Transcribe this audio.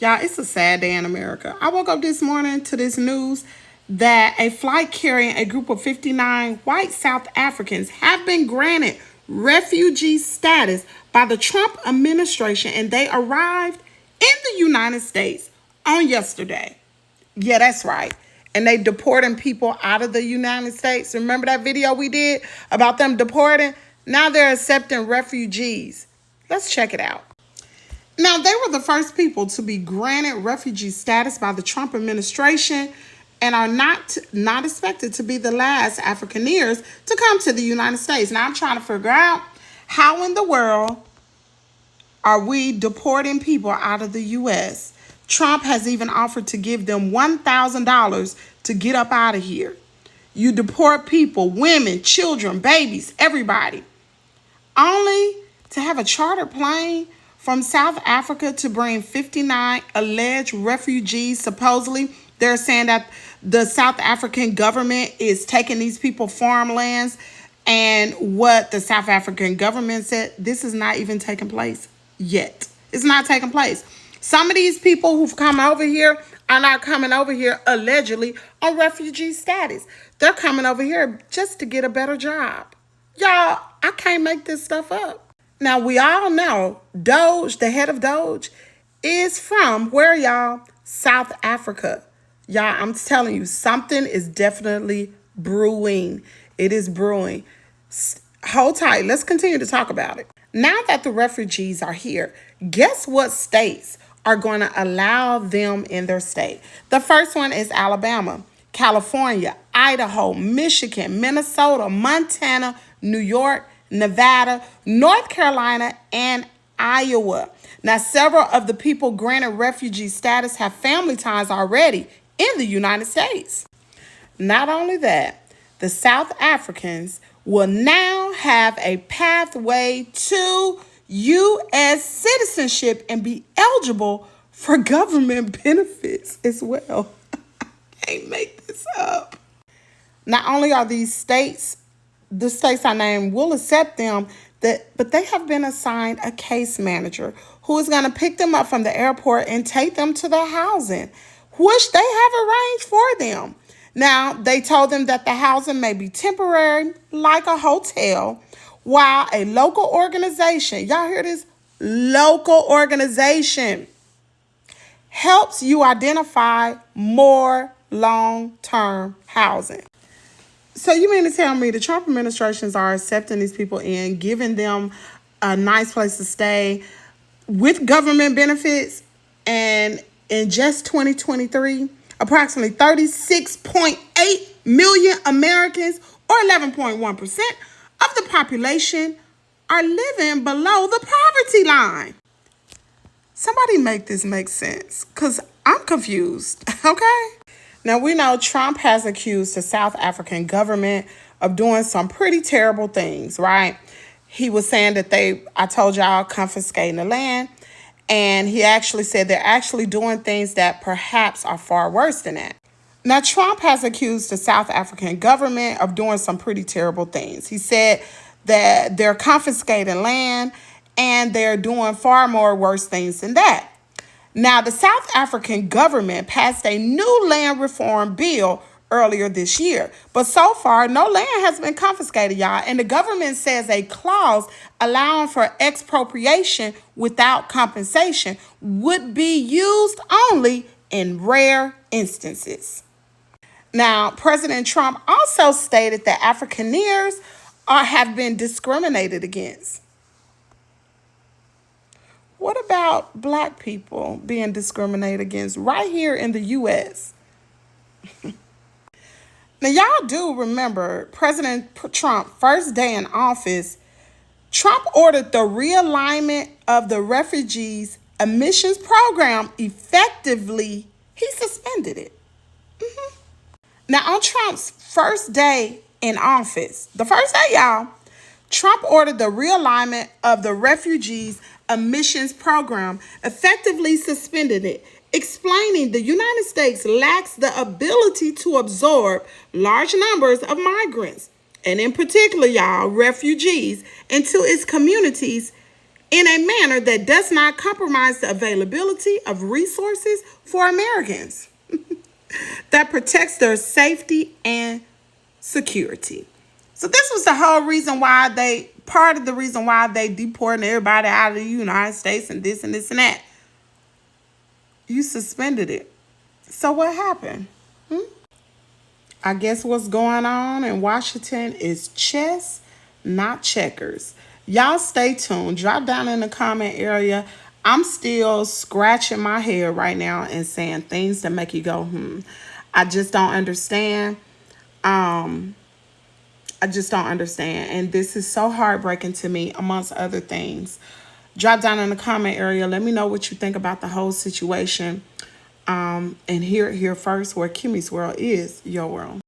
Y'all, it's a sad day in America. I woke up this morning to this news that a flight carrying a group of 59 white South Africans have been granted refugee status by the Trump administration, and they arrived in the United States on yesterday. Yeah, that's right. And they deporting people out of the United States. Remember that video we did about them deporting? Now they're accepting refugees. Let's check it out. Now, they were the first people to be granted refugee status by the Trump administration and are not expected to be the last Afrikaners to come to the United States. Now, I'm trying to figure out how in the world are we deporting people out of the U.S.? Trump has even offered to give them $1,000 to get up out of here. You deport people, women, children, babies, everybody, only to have a chartered plane from South Africa to bring 59 alleged refugees. Supposedly, they're saying that the South African government is taking these people farmlands. And what the South African government said, this is not even taking place yet. It's not taking place. Some of these people who've come over here are not coming over here allegedly on refugee status. They're coming over here just to get a better job. Y'all, I can't make this stuff up. Now, we all know Doge, the head of Doge, is from where, y'all? South Africa. Y'all, I'm telling you, something is definitely brewing. It is brewing. Hold tight. Let's continue to talk about it. Now that the refugees are here, guess what states are going to allow them in their state? The first one is Alabama, California, Idaho, Michigan, Minnesota, Montana, New York, Nevada, North Carolina, and Iowa. Now, several of the people granted refugee status have family ties already in the United States. Not only that, the South Africans will now have a pathway to U.S. citizenship and be eligible for government benefits as well. I can't make this up. Not only are these states, the states I named will accept them, but they have been assigned a case manager who is going to pick them up from the airport and take them to their housing, which they have arranged for them. Now, they told them that the housing may be temporary, like a hotel, while a local organization, y'all hear this? Local organization helps you identify more long-term housing. So you mean to tell me the Trump administrations are accepting these people in, giving them a nice place to stay with government benefits, and in just 2023, approximately 36.8 million Americans, or 11.1% of the population, are living below the poverty line. Somebody make this make sense, because I'm confused, okay? Now, we know Trump has accused the South African government of doing some pretty terrible things, right? He was saying that I told y'all, confiscating the land. And he actually said they're actually doing things that perhaps are far worse than that. Now, Trump has accused the South African government of doing some pretty terrible things. He said that they're confiscating land and they're doing far more worse things than that. Now, the South African government passed a new land reform bill earlier this year, but so far, no land has been confiscated, y'all. And the government says a clause allowing for expropriation without compensation would be used only in rare instances. Now, President Trump also stated that Afrikaners have been discriminated against. What about black people being discriminated against right here in the U.S.? Now, y'all do remember President Trump, first day in office, Trump ordered the realignment of the refugees admissions program. Effectively, he suspended it. Now, on Trump's first day in office, the first day, y'all, Trump ordered the realignment of the refugees admissions program, effectively suspended it, explaining the United States lacks the ability to absorb large numbers of migrants, and in particular, y'all, refugees, into its communities, in a manner that does not compromise the availability of resources for Americans, that protects their safety and security. So this was the whole reason why part of the reason why they deported everybody out of the United States and this and this and that. You suspended it. So what happened? I guess what's going on in Washington is chess, not checkers. Y'all stay tuned. Drop down in the comment area. I'm still scratching my head right now and saying things that make you go, I just don't understand. I just don't understand. And this is so heartbreaking to me, amongst other things. Drop down in the comment area. Let me know what you think about the whole situation. And here first, where Kimmy's world is your world.